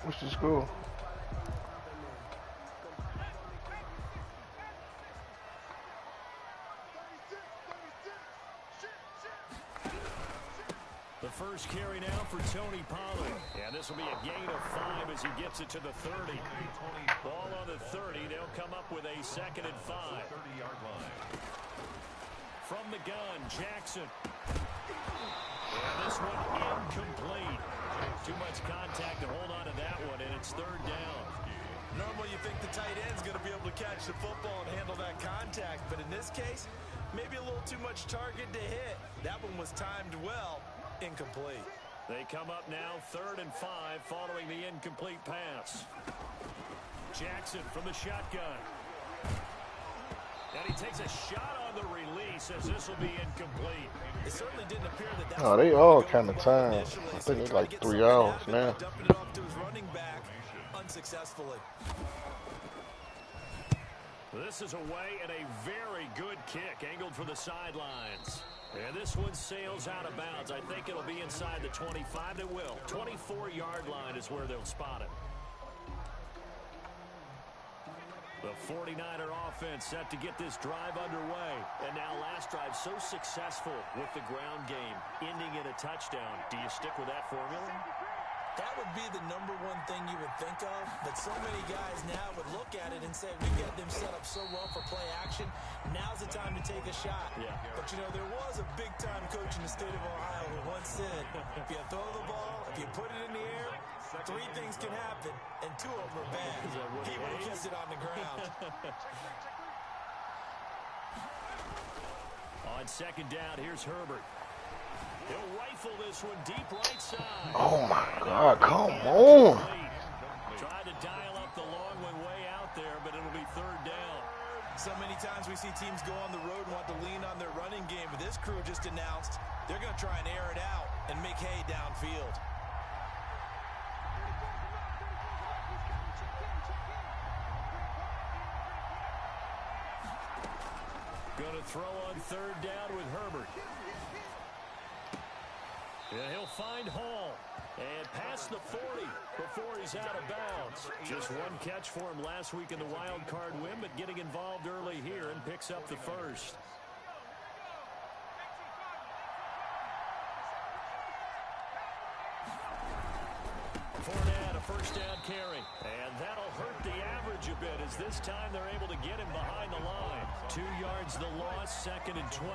What's the score? The first carry now for Tony Pollard. And this will be a gain of 5 as he gets it to the 30. Ball on the 30. They'll come up with a 2nd and 5. 30-yard line. From the gun, Jackson. And this one incomplete. Too much contact to hold on to that one, and it's 3rd down. Normally you think the tight end's going to be able to catch the football and handle that contact, but in this case, maybe a little too much target to hit. That one was timed well. Incomplete. They come up now 3rd and 5 following the incomplete pass. Jackson from the shotgun. And he takes a shot on the release as this will be incomplete. It certainly didn't appear that Oh, they all kind of timed. I think it's like 3 hours now. Dumping it off to his running back unsuccessfully. This is away and a very good kick angled for the sidelines. And this one sails out of bounds. I think it'll be inside the 25. It will. 24-yard line is where they'll spot it. The 49er offense set to get this drive underway. And now last drive so successful with the ground game, ending in a touchdown. Do you stick with that formula? That would be the #1 thing you would think of, but so many guys now would look at it and say, we got them set up so well for play action, now's the time to take a shot. Yeah. But, you know, there was a big-time coach in the state of Ohio who once said, if you throw the ball, if you put it in the air, 3 things can happen, and 2 of them are bad. He would have kept it on the ground. On 2nd down, here's Herbert. He'll rifle this one deep right side. Oh my God, come on. Tried to dial up the long one way out there, but it'll be 3rd down. So many times we see teams go on the road and want to lean on their running game, but this crew just announced they're going to try and air it out and make hay downfield. Going to throw on 3rd down with Herbert. Yeah, he'll find Hall. And past the 40 before he's out of bounds. Just 1 catch for him last week in the wild card win, but getting involved early here and picks up the 1st. Fournette, a 1st down carry. And that'll hurt the average a bit as this time they're able to get him behind the line. 2 yards the loss, 2nd and 12.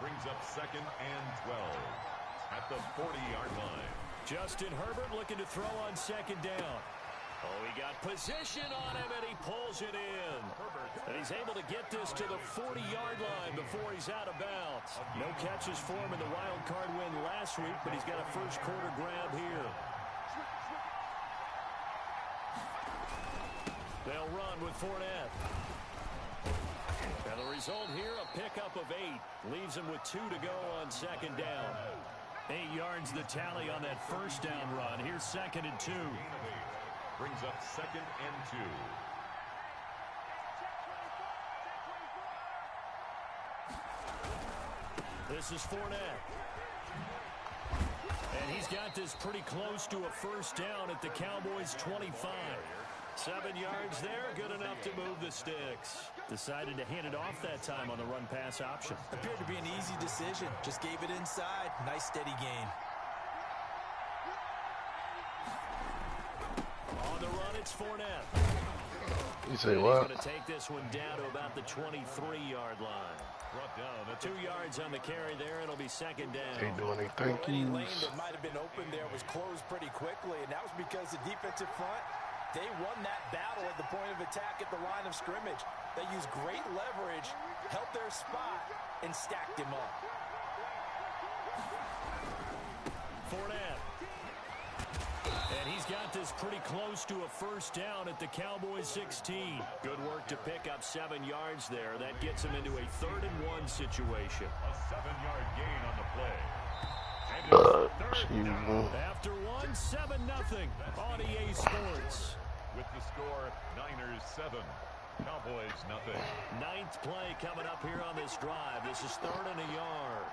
Brings up 2nd and 12 at the 40-yard line. Justin Herbert looking to throw on 2nd down. Oh, he got position on him, and he pulls it in. And he's able to get this to the 40-yard line before he's out of bounds. No catches for him in the wild card win last week, but he's got a first quarter grab here. They'll run with Fournette. And the result here, a pickup of 8. Leaves him with 2 to go on 2nd down. 8 yards the tally on that 1st down run. Here's 2nd and 2. Brings up 2nd and 2. This is Fournette. And he's got this pretty close to a 1st down at the Cowboys' 25. 7 yards there, good enough to move the sticks. Decided to hand it off that time on the run-pass option. Appeared to be an easy decision. Just gave it inside. Nice, steady gain. On the run, it's Fournette. You say and what? He's going to take this one down to about the 23-yard line. Brought down at 2 yards on the carry there. It'll be 2nd down. Ain't doing any thank Any lane yous. that might have been open there was closed pretty quickly, and that was because the defensive front, they won that battle at the point of attack at the line of scrimmage. They used great leverage, held their spot, and stacked him up. Fournette. And he's got this pretty close to a 1st down at the Cowboys' 16. Good work to pick up 7 yards there. That gets him into a 3rd and 1 situation. a 7-yard gain on the play. Excuse me. After 1, 7-0 on EA Sports. With the score, Niners 7, Cowboys nothing. 9th play coming up here on this drive. This is 3rd and a yard.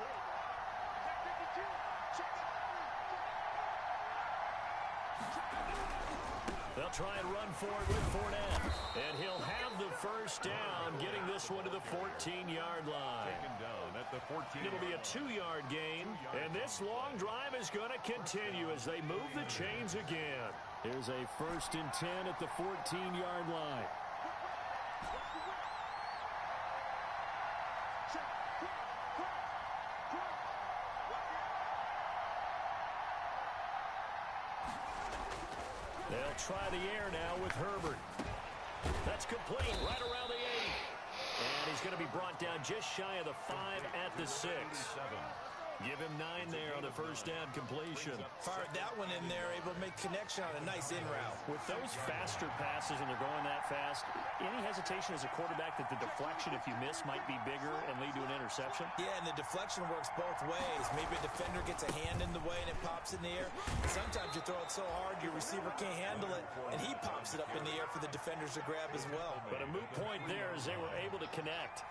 They'll try and run for it with Fournette. And he'll have the first down, getting this one to the 14-yard line. Taken down at the 14. It'll be a 2-yard gain, and this long drive is going to continue as they move the chains again. Here's a 1st and 10 at the 14-yard line. They'll try the air now with Herbert. That's complete right around the 8. And he's going to be brought down just shy of the 5 at the 6. Give him 9 there on the first down completion. Fired that one in there, able to make connection on a nice in route. With those faster passes and they're going that fast, any hesitation as a quarterback that the deflection, if you miss, might be bigger and lead to an interception? Yeah, and the deflection works both ways. Maybe a defender gets a hand in the way and it pops in the air. Sometimes you throw it so hard your receiver can't handle it, and he pops it up in the air for the defenders to grab as well. But a moot point there as they were able to connect.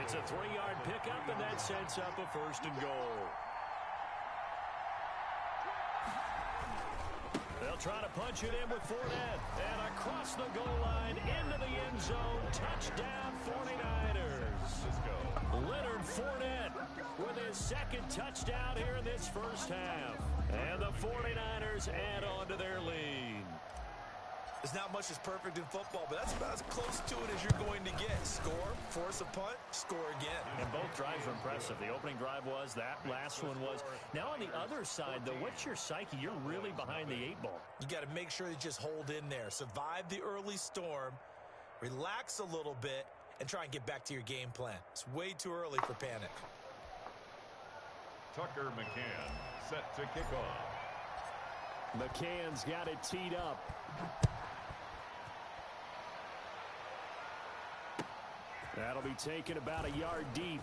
It's a 3-yard pickup, and that sets up a 1st and goal. They'll try to punch it in with Fournette. And across the goal line, into the end zone. Touchdown, 49ers. Leonard Fournette with his 2nd touchdown here in this first half. And the 49ers add on to their lead. There's not much that's perfect in football, but that's about as close to it as you're going to get. Score, force a punt, score again. And both drives were impressive. The opening drive was, that last one was. Now on the other side, though, what's your psyche? You're really behind the 8 ball. You got to make sure you just hold in there. Survive the early storm, relax a little bit, and try and get back to your game plan. It's way too early for panic. Tucker McCann set to kick off. McCann's got it teed up. That'll be taken about a yard deep.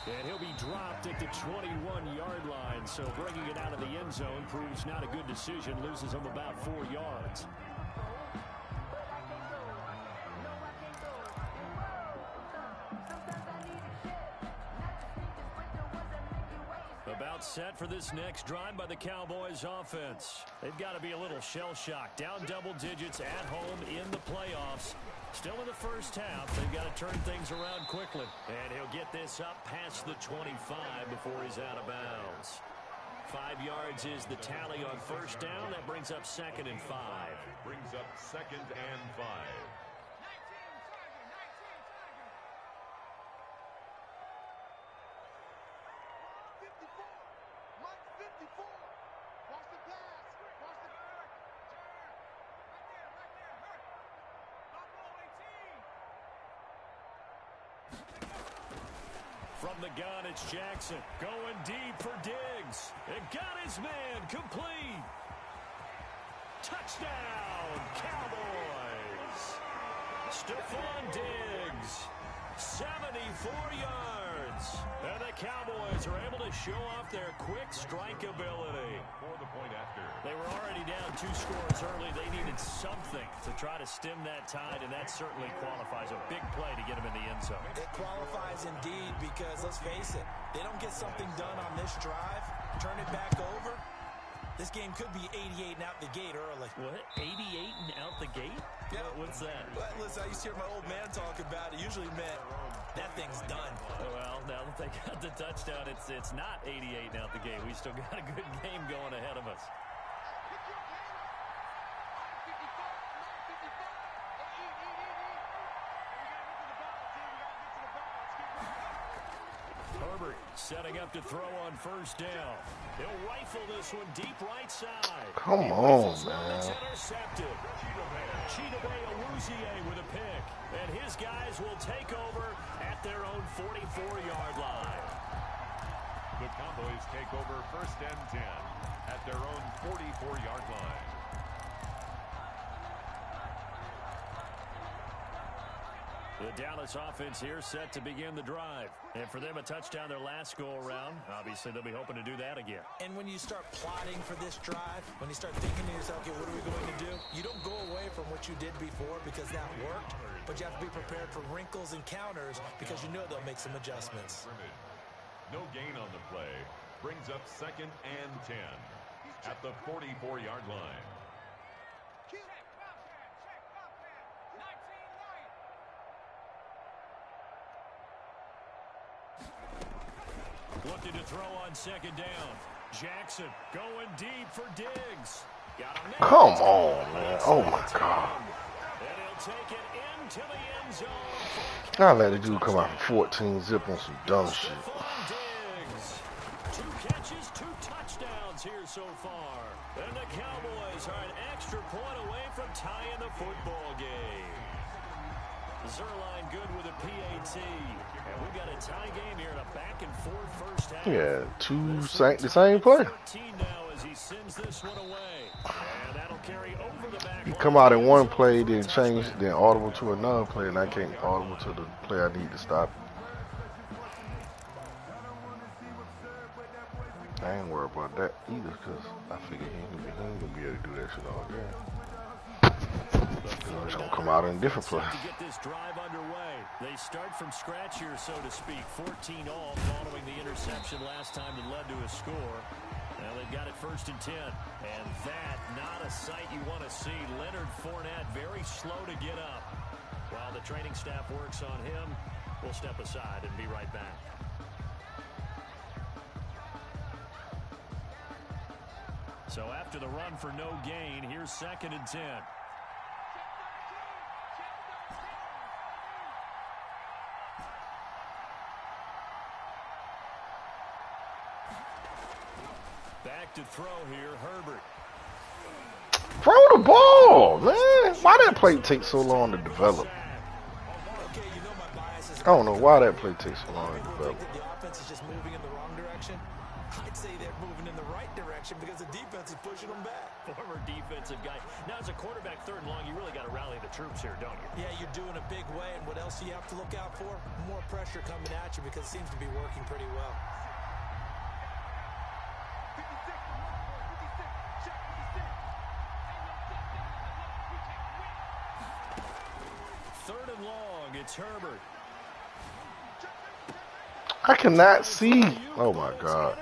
And he'll be dropped at the 21-yard line. So bringing it out of the end zone proves not a good decision. Loses him about 4 yards. About set for this next drive by the Cowboys offense. They've got to be a little shell-shocked. Down double digits at home in the playoffs. Still in the first half. They've got to turn things around quickly. And he'll get this up past the 25 before he's out of bounds. 5 yards is the tally on first down. That brings up 2nd and 5. Brings up 2nd and 5. From the gun, it's Jackson going deep for Diggs. And got his man complete. Touchdown, Cowboys. Stephon Diggs, 74 yards. And the Cowboys are able to show off their quick strike ability. For the point after. They were already down 2 scores early. They needed something to try to stem that tide, and that certainly qualifies. A big play to get them in the end zone. It qualifies indeed because, let's face it, they don't get something done on this drive, turn it back over, this game could be 88 and out the gate early. What? 88 and out the gate? Yeah. What's that? Well, listen, I used to hear my old man talk about it. Usually meant that thing's done. Well, now that they got the touchdown, it's not 88 and out the gate. We still got a good game going ahead of us. Herbert setting up to throw on first down. He'll rifle this one deep right side. Come on, man. It's intercepted. Chidobe Awuzie with a pick. And his guys will take over at their own 44-yard line. The Cowboys take over 1st and 10 at their own 44-yard line. The Dallas offense here set to begin the drive. And for them, a touchdown their last go-around. Obviously, they'll be hoping to do that again. And when you start plotting for this drive, when you start thinking to yourself, okay, what are we going to do? You don't go away from what you did before because that worked, but you have to be prepared for wrinkles and counters because you know they'll make some adjustments. No gain on the play. Brings up 2nd and 10 at the 44-yard line. Looking to throw on second down. Jackson going deep for Diggs. Come on, man. Oh, my God. And he'll take it into the end zone. I let the dude come out from 14 zip on some dumb shit. Diggs. 2 catches, 2 touchdowns here so far. And the Cowboys are an extra point away from tying the football game. Zerline good with a PAT. And we've got a tie game here in a back-and-forth first half. Yeah, the same play. Now as he sends this one away. And that'll carry over the back. He come out in one play, then change, then audible to another play, and I can't audible to the play I need to stop. I ain't worried about that either, because I figure he ain't gonna be able to do that shit all day. He's gonna come out in a different play. To get this drive underway. They start from scratch here, so to speak. 14 all following the interception last time that led to a score. Now they've got it 1st and 10. And that, not a sight you want to see. Leonard Fournette very slow to get up. While the training staff works on him, we'll step aside and be right back. So after the run for no gain, here's 2nd and 10. Back to throw here, Herbert. Throw the ball, man. Why that play take so long to develop? I don't know why that play takes so long to develop. The offense is just moving in the wrong direction. I'd say they're moving in the right direction because the defense is pushing them back. Former defensive guy. Now, as a quarterback 3rd and long, you really got to rally the troops here, don't you? Yeah, you're doing a big way, and what else do you have to look out for? More pressure coming at you because it seems to be working pretty well. Third and long, it's Herbert. I cannot see. Oh my God.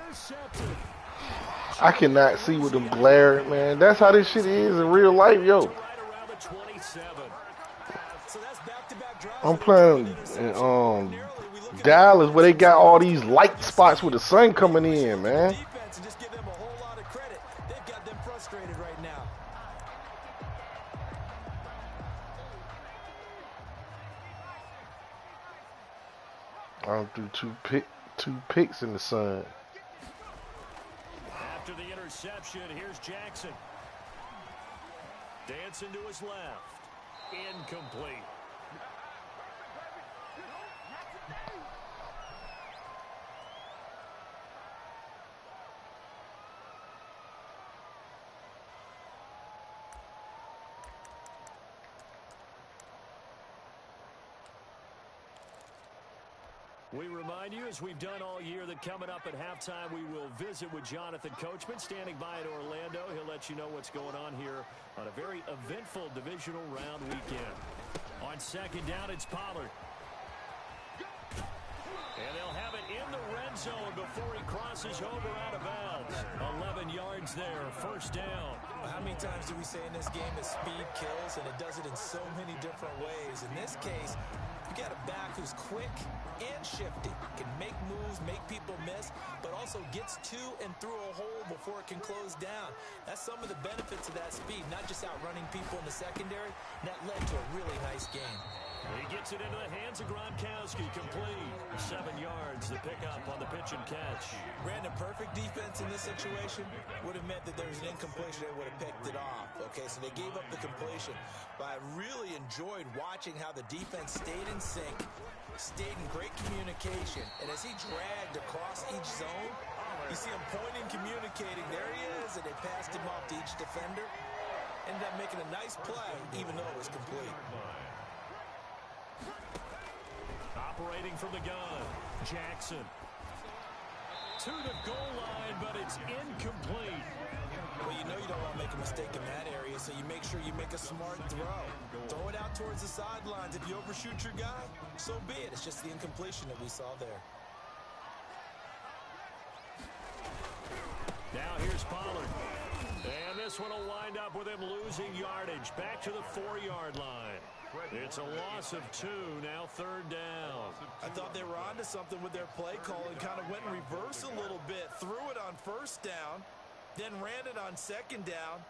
I cannot see with them glare, man. That's how this shit is in real life, yo. I'm playing in Dallas where they got all these light spots with the sun coming in, man. Just give them a whole lot of credit. They've got them frustrated right now. I don't do two picks in the sun. After the interception, here's Jackson. Dancing to his left. Incomplete. We remind you, as we've done all year, that coming up at halftime, we will visit with Jonathan Coachman, standing by in Orlando. He'll let you know what's going on here on a very eventful divisional round weekend. On 2nd down, it's Pollard. And they'll have it in the red zone before he crosses over out of bounds. 11 yards there, 1st down. How many times do we say in this game that speed kills, and it does it in so many different ways? In this case, you got a back who's quick and shifty, can make moves, make people miss, but also gets to and through a hole before it can close down. That's some of the benefits of that speed, not just outrunning people in the secondary. That led to a really nice game. He gets it into the hands of Gronkowski, complete. 7 yards, the pickup on the pitch and catch. Brandon, perfect defense in this situation would have meant that there was an incompletion. They would have picked it off. Okay, so they gave up the completion. But I really enjoyed watching how the defense stayed in sync, stayed in great communication. And as he dragged across each zone, you see him pointing, communicating. There he is, and they passed him off to each defender. Ended up making a nice play, even though it was complete. Operating from the gun, Jackson. To the goal line, but it's incomplete. Well, you know you don't want to make a mistake in that area, so you make sure you make a smart throw. Throw it out towards the sidelines. If you overshoot your guy, so be it. It's just the incompletion that we saw there. Now here's Pollard. And this one will wind up with him losing yardage. Back to the 4-yard line. It's a loss of 2, now 3rd down. I thought they were onto something with their play call and kind of went in reverse a little bit. Threw it on 1st down, then ran it on 2nd down.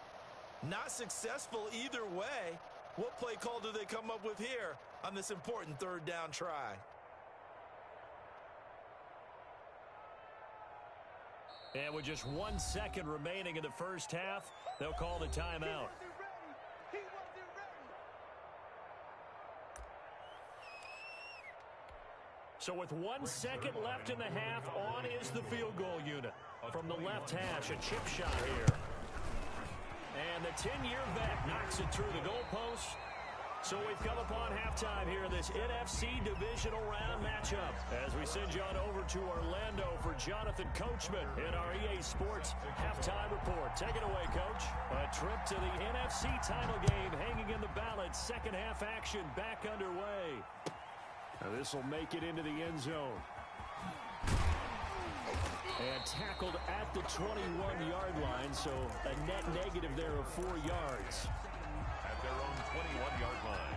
Not successful either way. What play call do they come up with here on this important 3rd down try? And with just 1 second remaining in the first half, they'll call the timeout. So with 1 second left in the half, on is the field goal unit. From the left hash, a chip shot here. And the 10-year vet knocks it through the goalpost. So we've come upon halftime here in this NFC Divisional Round matchup. As we send you on over to Orlando for Jonathan Coachman in our EA Sports Halftime Report. Take it away, Coach. A trip to the NFC title game hanging in the balance. Second half action back underway. Now this will make it into the end zone. And tackled at the 21-yard line, so a net negative there of 4 yards. At their own 21-yard line.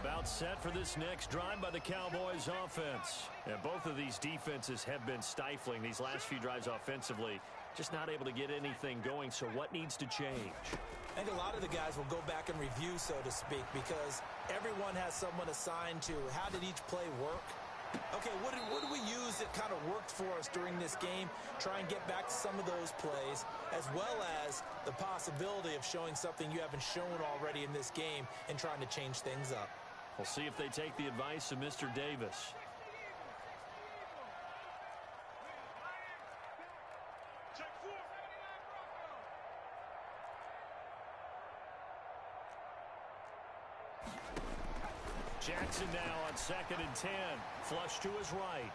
About set for this next drive by the Cowboys offense. And both of these defenses have been stifling these last few drives offensively. Just not able to get anything going, so what needs to change? I think a lot of the guys will go back and review, so to speak, because everyone has someone assigned to how did each play work. Okay, what do we use that kind of worked for us during this game? Try and get back to some of those plays, as well as the possibility of showing something you haven't shown already in this game and trying to change things up. We'll see if they take the advice of Mr. Davis. Jackson now on 2nd and 10. Flush to his right.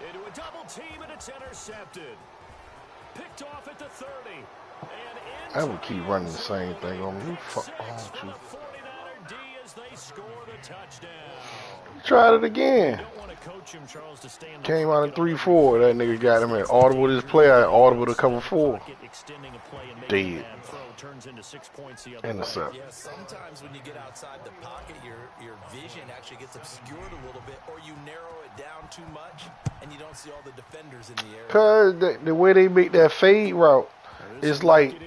Into a double team, and it's intercepted. Picked off at the 30. And I would keep running the same thing on me. Fuck on you. 49er D as they score the touchdown. Tried it again. Don't want to coach him, Charles, to stay in the Came out of 3-4. That nigga got him at audible this play. I audible to cover 4. Extending a play and Dead. making a bad throw turns into 6 points the other way. Intercept. Yeah, sometimes when you get outside the pocket, your vision actually gets obscured a little bit, or you narrow it down too much, and you don't see all the defenders in the area. Cause the way they make that fade route, it's like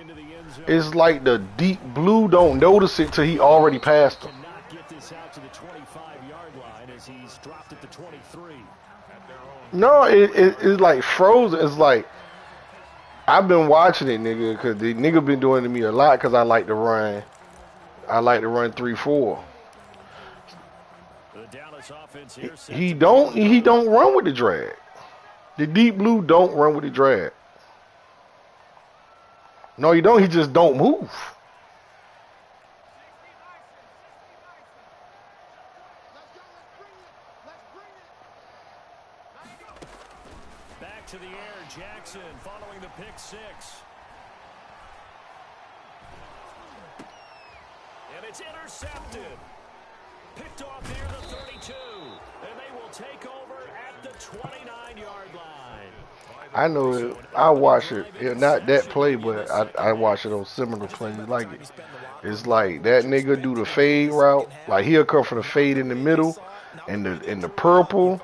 the deep blue don't notice it till he already passed him. Cannot get this out to the 25-yard line as he's dropped at the 23. No, it's like frozen. It's like I've been watching it, nigga, because the nigga been doing it to me a lot because I like to run 3-4. The Dallas offense here He don't run with the drag. The deep blue don't run with the drag. No, he don't. He just don't move. back to the air. Jackson following the pick 6. And it's intercepted. Picked off near the 32. And they will take over at the 29-yard line. I know it. I watch it. Not that play, but I watch it on similar plays like it. It's like that nigga do the fade route. Like he'll come for the fade in the middle, and the purple.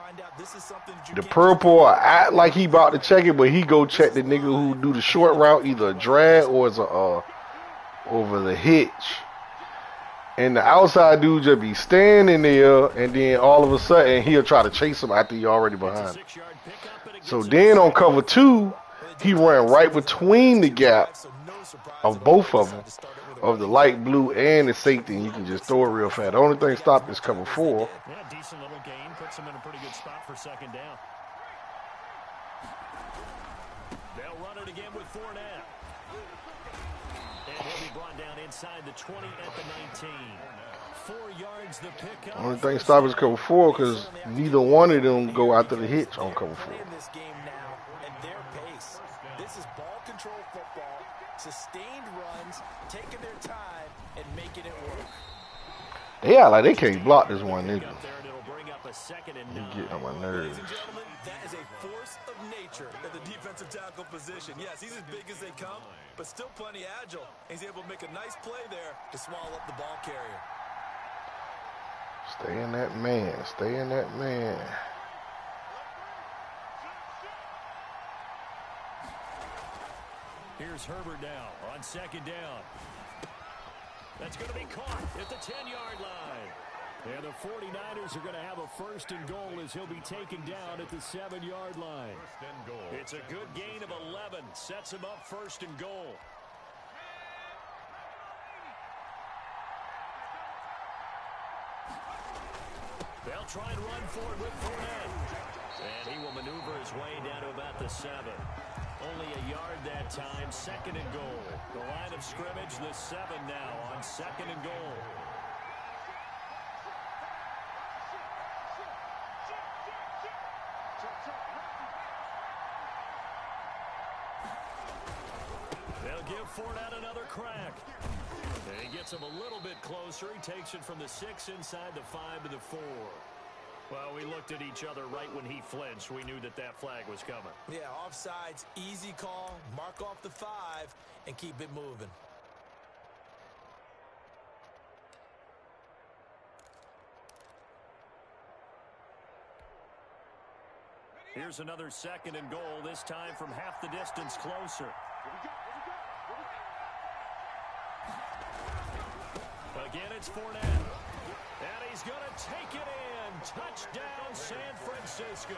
The purple act like he about to check it, but he go check the nigga who do the short route, either a drag or it's a over the hitch. And the outside dude just be standing there, and then all of a sudden he'll try to chase him after he already behind him. So then on cover 2, he ran right between the gap of both of them, of the light blue and the safety, and you can just throw it real fast. The only thing stopped is cover 4. Yeah, decent little gain. Puts him in a pretty good spot for 2nd down. They'll run it again with Fournette. And he'll be brought down inside the 20 at the 19. 4 yards the pickup. Only thing stopped is cover 4 because neither one of them go after the hitch on cover 4. This game now at their pace. This is ball control football, sustained runs, taking their time and making it work. Yeah, like they can't block this one, nigga. Up there, and it'll bring up a 2nd and 9. You get on my nerves. Ladies and gentlemen, That is a force of nature at the defensive tackle position. Yes, he's as big as they come, but still plenty agile. He's able to make a nice play there to swallow up the ball carrier. Stay in that man. Stay in that man. Here's Herbert now on second down. That's going to be caught at the 10-yard line. And the 49ers are going to have a first and goal as he'll be taken down at the 7-yard line. First and goal. It's a good gain of 11. Sets him up first and goal. They'll try and run for it with Fournette. And he will maneuver his way down to about the 7. Only a yard that time. Second and goal. The line of scrimmage, the 7 now on second and goal. They'll give Fournette another crack. And he gets him a little bit closer. He takes it from the 6 inside the 5 to the 4. Well, we looked at each other right when he flinched. We knew that that flag was coming. Yeah, offsides, easy call. Mark off the 5 and keep it moving. Here's another second and goal, this time from half the distance closer. Again, it's Fournette. And he's going to take it in. Touchdown, San Francisco.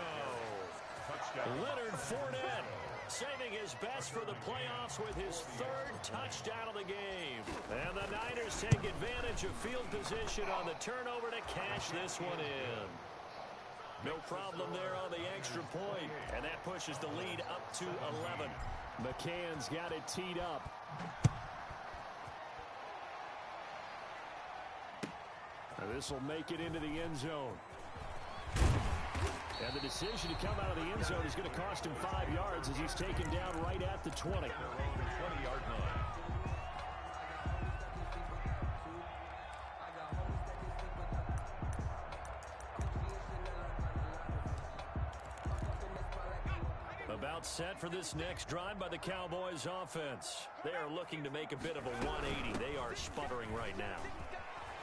Touchdown. Leonard Fournette saving his best for the playoffs with his 3rd touchdown of the game. And the Niners take advantage of field position on the turnover to cash this one in. No problem there on the extra point, and that pushes the lead up to 11. McCann's got it teed up. This will make it into the end zone. And the decision to come out of the end zone is going to cost him 5 yards as he's taken down right at the 20. 20-yard line. About set for this next drive by the Cowboys offense. They are looking to make a bit of a 180. They are sputtering right now.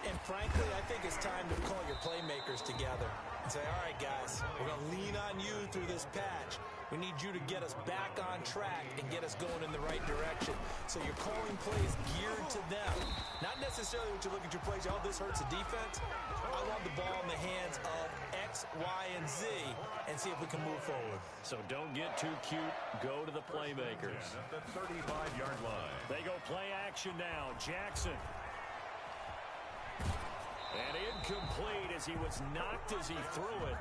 And frankly, I think it's time to call your playmakers together and say, all right, guys, we're going to lean on you through this patch. We need you to get us back on track and get us going in the right direction. So you're calling plays geared to them. Not necessarily what you look at your plays, oh, this hurts the defense. I want the ball in the hands of X, Y, and Z and see if we can move forward. So don't get too cute. Go to the playmakers. At the 35-yard line. They go play action now. Jackson. And incomplete as he was knocked as he threw it.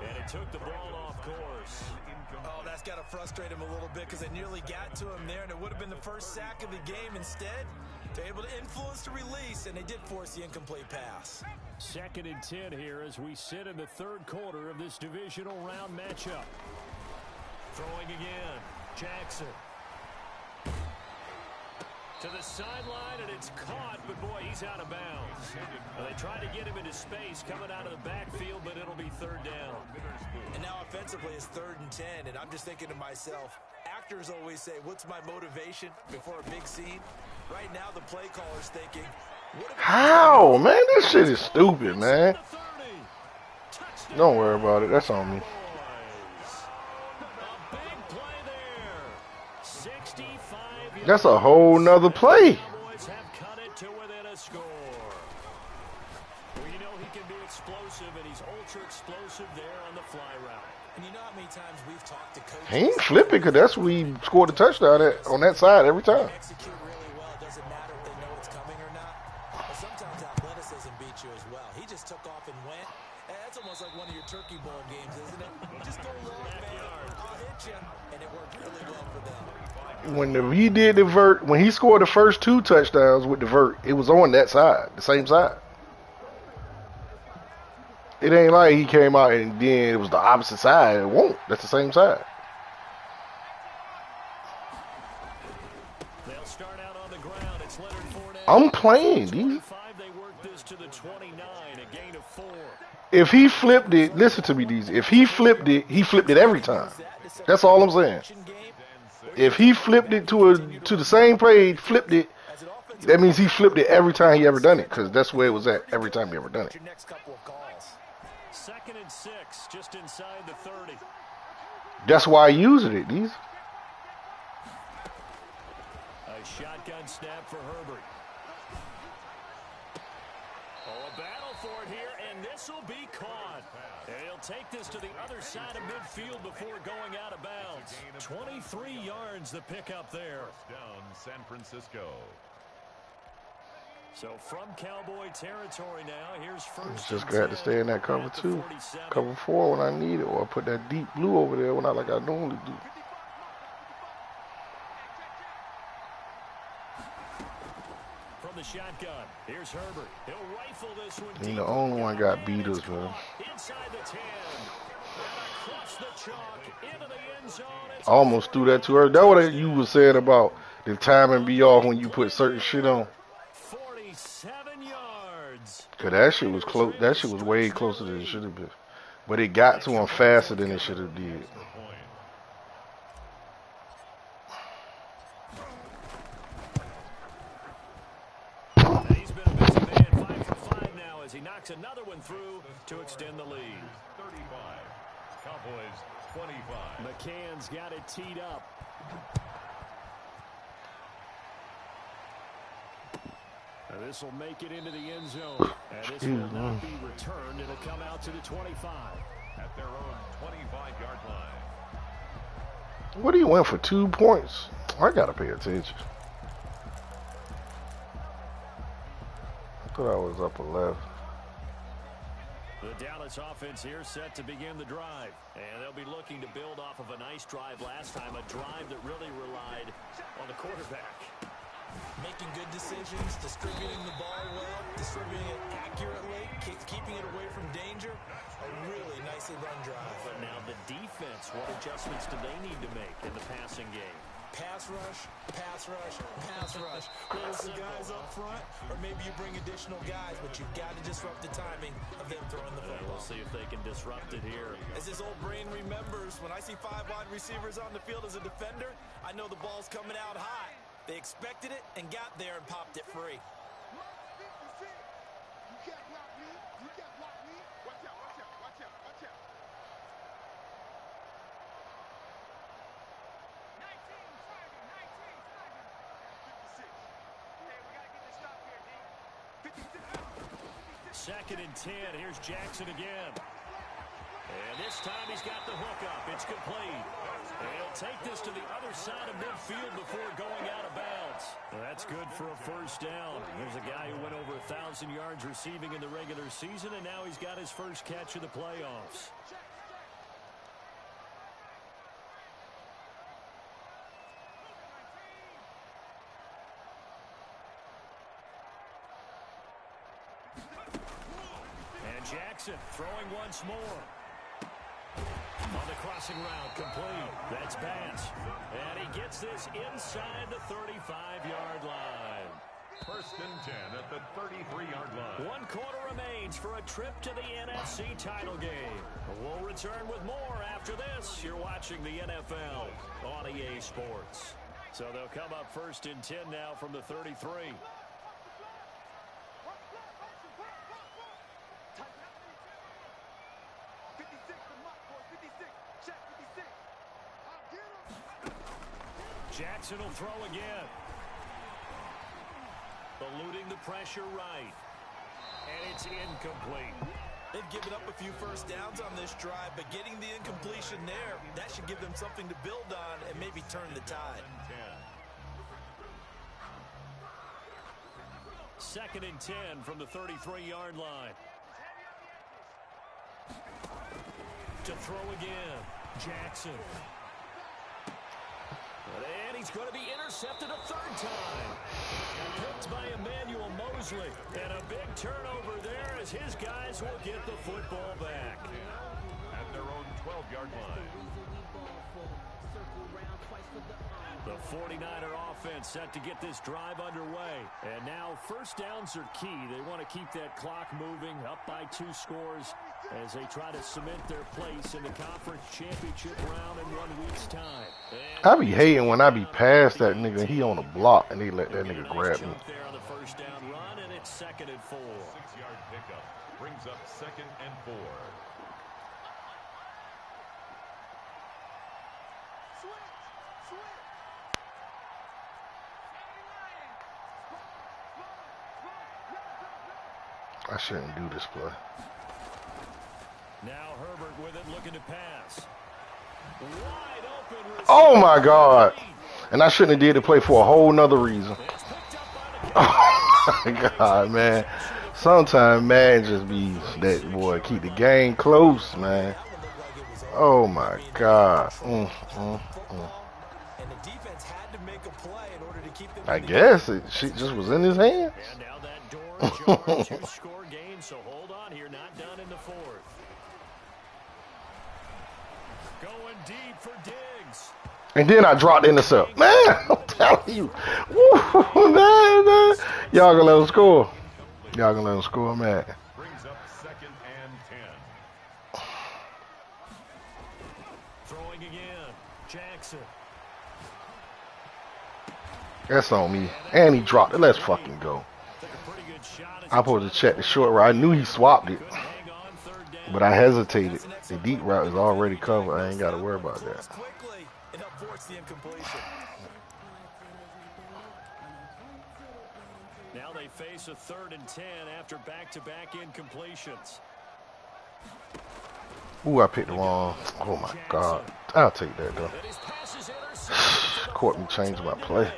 And it took the ball off course. Oh, that's got to frustrate him a little bit because they nearly got to him there, and it would have been the first sack of the game. Instead, they're able to influence the release, and they did force the incomplete pass. 2nd and 10 here as we sit in the 3rd quarter of this divisional round matchup. Throwing again. Jackson. To the sideline, and it's caught, but boy, he's out of bounds. Well, they tried to get him into space coming out of the backfield, but it'll be 3rd down. And now offensively it's 3rd and 10, and I'm just thinking to myself, actors always say, what's my motivation before a big scene? Right now the play caller's thinking, how? Man, this shit is stupid, man. Don't worry about it. That's on me. That's a whole nother play. Have cut it to within a score. Well, you know he can be explosive, and he's ultra explosive there on the fly route. And you know how many times we've talked to coaches. He ain't flipping because that's where he scored a touchdown at, on that side every time. Execute really well. Doesn't matter if they know it's coming or not. But sometimes athleticism beats you as well. He just took off and went. And that's almost like one of your Turkey Bowl games, isn't it? Just go long, man. I'll hit you. And it worked really well for them. When he did the vert, when he scored the first 2 touchdowns with the vert, it was on that side, the same side. It ain't like he came out and then it was the opposite side. It won't. That's the same side. They'll start out on the ground. It's Leonard Fournette. I'm playing, dude. They work this to the 29, a gain of 4. If he flipped it, listen to me, these. If he flipped it every time. That's all I'm saying. If he flipped it to the same play, flipped it, that means he flipped it every time he ever done it, because that's where it was at every time he ever done it. Second and 6, just inside the 30. That's why I using it, these. A shotgun snap for Herbert. Oh, a battle for it here, and this will be caught. And he'll take this to the other side of midfield before going out of bounds. 23 yards the pickup there. Down San Francisco. So from Cowboy territory now, here's first. Just got to stay in that cover 2, cover 4 when I need it, or put that deep blue over there when I normally do. From the shotgun, here's Herbert. He'll rifle this one. He the only one got beaters, man. Inside the 10. And across the chalk into the end zone. I almost threw that too early. That's what you was saying about the timing be off when you put certain shit on. 47 yards. Cause that shit was close. That shit was way closer than it should have been. But it got to him faster than it should have did. He's been a busy man, 5 for 5 now as he knocks another one through to extend the lead. 35. Cowboys 25. McCann's got it teed up. This will make it into the end zone. And this will not be returned. It'll come out to the 25. At their own 25-yard line. What do you win for 2 points? I gotta pay attention. I thought I was up 11. The Dallas offense here set to begin the drive. And they'll be looking to build off of a nice drive last time, a drive that really relied on the quarterback. Making good decisions, distributing the ball well, distributing it accurately, keeping it away from danger. A really nicely run drive. But now the defense, what adjustments do they need to make in the passing game? Pass rush, pass rush, pass rush. Lots of guys up front, or maybe you bring additional guys, but you've got to disrupt the timing of them throwing the football. We'll see if they can disrupt it here. As his old brain remembers, when I see 5 wide receivers on the field as a defender, I know the ball's coming out high. They expected it and got there and popped it free. Second and 10. Here's Jackson again. And this time he's got the hook up. It's complete. And he'll take this to the other side of midfield before going out of bounds. That's good for a first down. There's a guy who went over 1,000 yards receiving in the regular season, and now he's got his first catch of the playoffs. And Jackson throwing once more. On the crossing route, complete. That's Bass. And he gets this inside the 35-yard line. First and 10 at the 33-yard line. 1 quarter remains for a trip to the NFC title game. We'll return with more after this. You're watching the NFL on EA Sports. So they'll come up first and 10 now from the 33. Jackson will throw again. Eluding the pressure right. And it's incomplete. They've given up a few first downs on this drive, but getting the incompletion there, that should give them something to build on and maybe turn the tide. 2nd and 10 from the 33-yard line. To throw again. Jackson. And he's going to be intercepted a 3rd time. Picked by Emmanuel Mosley. And a big turnover there as his guys will get the football back. At their own 12-yard line. The 49er offense set to get this drive underway. And now first downs are key. They want to keep that clock moving, up by 2 scores as they try to cement their place in the conference championship round in 1 week's time. I be hating when I be past that nigga, he on the block, and they let that nigga grab me. There on the first down run, and it's 2nd and 4. 6-yard pickup brings up 2nd and 4. I shouldn't do this play. Now Herbert with it, looking to pass. Wide open. Oh my God! And I shouldn't have did the play for a whole nother reason. Oh my God, man! Sometimes man just be that boy. Keep the game close, man. Oh my God. I guess it shit just was in his hands. And now that door ajar, 2-score game, so hold on here, not done in the 4th. Going deep for Diggs. And then I dropped the intercept. Man, I'm telling you. Woo, man. Y'all gonna let him score. Y'all gonna let him score, man. Brings up 2nd and 10. Throwing again. Jackson. That's on me. And he dropped it. Let's fucking go. I'm supposed to check the short route. I knew he swapped it. But I hesitated. The deep route is already covered. I ain't got to worry about that. Now they face a 3rd and 10 after back-to-back incompletions. Ooh, I picked the wrong. Oh my God. I'll take that though. Caught me changing my play.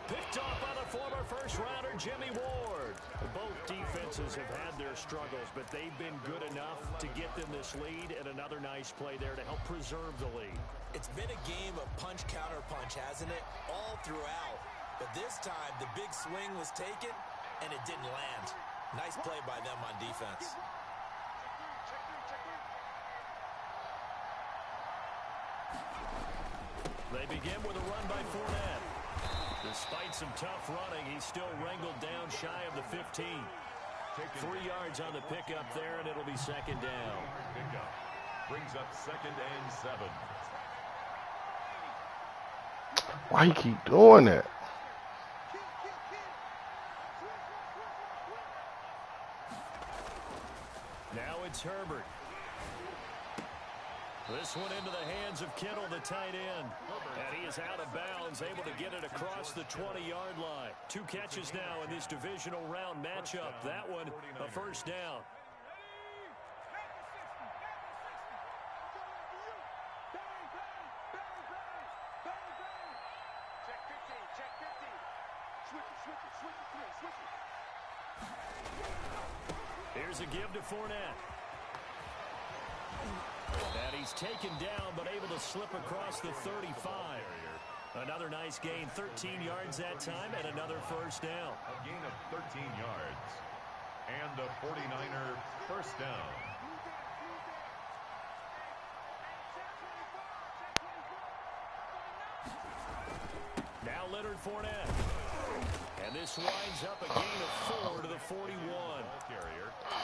Picked off by the former first-rounder Jimmy Ward. Both defenses have had their struggles, but they've been good enough to get them this lead, and another nice play there to help preserve the lead. It's been a game of punch-counter-punch, hasn't it? All throughout. But this time, the big swing was taken, and it didn't land. Nice play by them on defense. They begin with a run by Fournette. Despite some tough running, he's still wrangled down shy of the 15. 3 yards on the pickup there, and it'll be 2nd down. Pickup brings up 2nd and 7. Why you keep doing that? Now it's Herbert. This one into the hands of Kittle, the tight end. And he is out of bounds, able to get it across the 20-yard line. 2 catches now in this divisional round matchup. That one, a first down. Here's a give to Fournette. And he's taken down, but able to slip across the 35. Another nice gain, 13 yards that time, and another first down. A gain of 13 yards. And the 49er first down. Now Leonard Fournette. And this winds up a gain of 4 to the 41.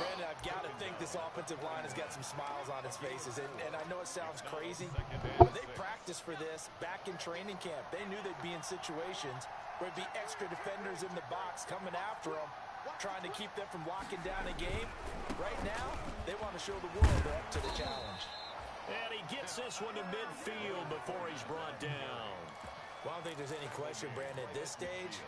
Brandon, I've got to think this offensive line has got some smiles on its faces. And I know it sounds crazy, but they practiced for this back in training camp. They knew they'd be in situations where it'd be extra defenders in the box coming after them, trying to keep them from locking down a game. Right now, they want to show the world they're up to the challenge. And he gets this one to midfield before he's brought down. Well, I don't think there's any question, Brandon, at this stage.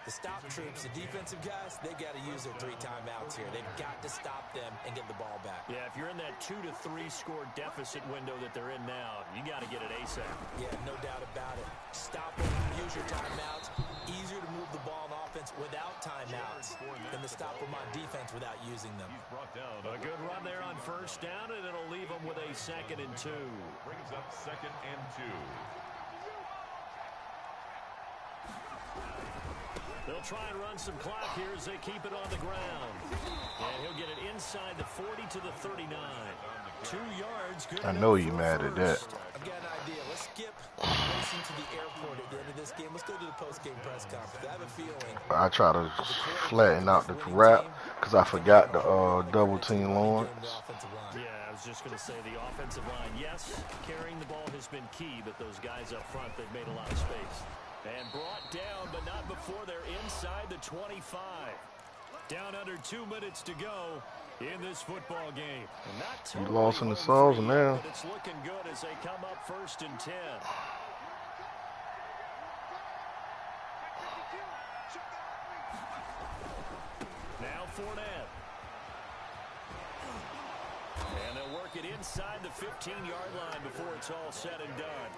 The stop troops, the defensive guys, they got to use their 3 timeouts here. They've got to stop them and get the ball back. Yeah, if you're in that 2 to 3 score deficit window that they're in now, you got to get it ASAP. Yeah, no doubt about it. Stop them, use your timeouts. Easier to move the ball on offense without timeouts than to stop them on defense without using them. A good run there on first down, and it'll leave them with a 2nd and 2. Brings up 2nd and 2. They'll try and run some clock here as they keep it on the ground. And he'll get it inside the 40 to the 39. 2 yards, good I enough know you for mad at that. first. I've got an idea. Let's skip racing to the airport at the end of this game. Let's go to the post-game press conference. I have a feeling I try to flatten out the rap because I forgot the double team Lawrence. Yeah, I was just going to say the offensive line. Yes, carrying the ball has been key, but those guys up front, they've made a lot of space. And brought down, but not before they're inside the 25. Down under 2 minutes to go in this football game. Not totally lost in the sauce now. But it's looking good as they come up 1st and 10. Now Fournette. And they'll work it inside the 15-yard line before it's all said and done.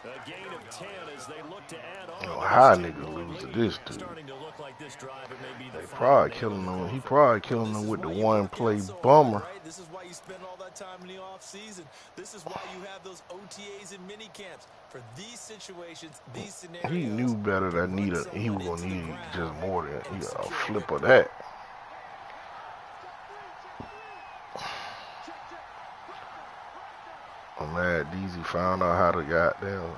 A gain of 10 as they look to add on. Oh, how nigga lose to this dude? Starting to look like this drive, it may be the They probably killing him. He probably killing him with the one play bummer. This is why you spend all that time in the off season. This is why you have those OTAs and mini camps for these situations, these scenarios. He knew better that he was gonna need just more than a flip of that. I'm mad DZ found out how to goddamn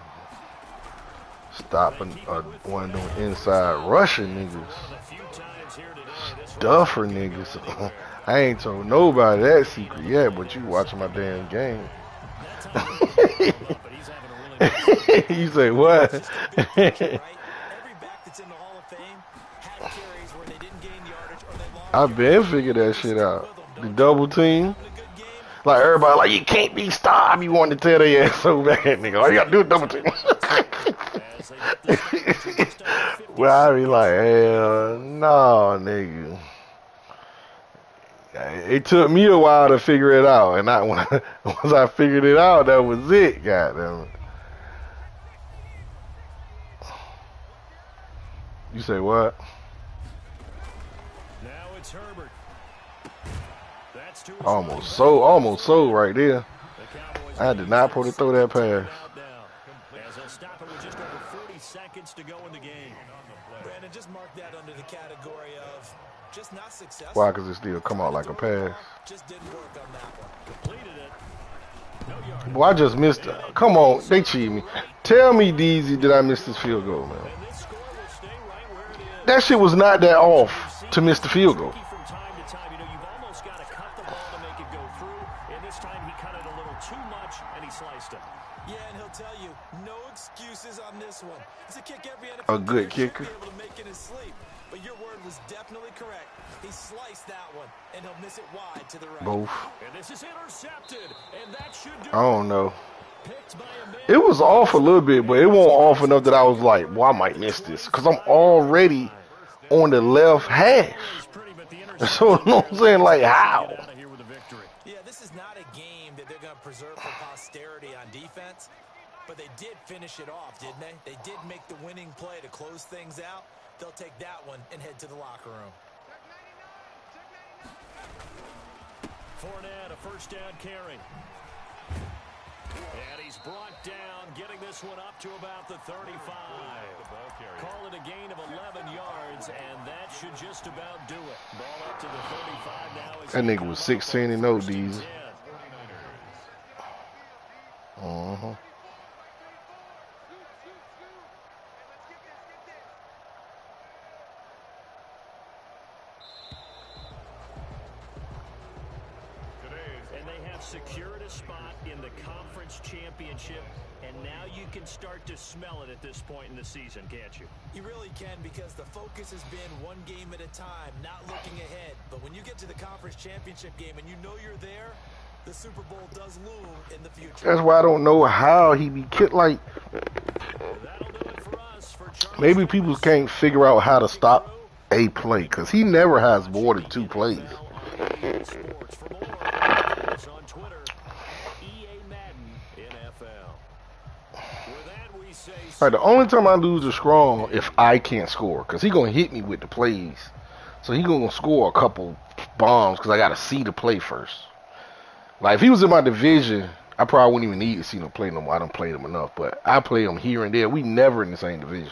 stopping one of them inside rushing niggas. Stuffer niggas. I ain't told nobody that secret yet, but you watching my damn game. You say what? I've been figured that shit out. The double team. Like everybody like, you can't be stopped. You want to tell their ass so bad, nigga. All you gotta do is double team. Well, I be like, hell no, nigga. It took me a while to figure it out, and once I figured it out, that was it. Goddamn it. You say what? Now it's Herbert. Almost so right there. I did not put it through that pass. As they'll stop it with just over 40 seconds to go in the game. Brandon, just mark that under the category of just not successful. Why? Because it still come out like a pass. Just didn't work on that one. Completed it. No yard. Boy, I just missed it. Come on, they cheat me. Tell me, DZ, did I miss this field goal, man? And this score will stay right where it is. That shit was not that off to miss the field goal. From time to time, you know, you've almost got to cut the ball to make it go through. And this time he cut it a little too much, and he sliced it. Yeah, and he'll tell you, no excuses on this one. It's a kick every A good kicker kicker. should be able to make in his sleep. But your word was definitely correct. He sliced that one, and he'll miss it wide to the right. Both. And this is intercepted, and that should do I don't know. Picked by a man. It was off a little bit, but it wasn't off enough that I was like, well, I might miss this. Because I'm already on the left hash. So, you know what I'm saying? Like, how? Yeah, this is not a game that they're going to preserve for posterity on defense. But they did finish it off, didn't they? They did make the winning play to close things out. They'll take that one and head to the locker room. Fournette, a first down carry. And he's brought down, getting this one up to about the 35. Call it a gain of 11 yards, and that should just about do it. Ball up to the 35 now. That nigga was 16 and 0, D's. Uh-huh. And they have secured a spot in the conference championship, and now you can start to smell it at this point in the season, can't you? You really can, because the focus has been one game at a time, not looking ahead. But when you get to the conference championship game and you know you're there, the Super Bowl does loom in the future. That's why I don't know how he be kicked. Like, maybe people can't figure out how to stop a play, because he never has more than 2 plays. On Twitter, EA Madden NFL. With that, we say All right, the only time I lose a strong if I can't score, because he going to hit me with the plays. So he going to score a couple bombs because I got to see the play first. Like, if he was in my division, I probably wouldn't even need to see him play no more. I don't play him enough, but I play him here and there. We never in the same division.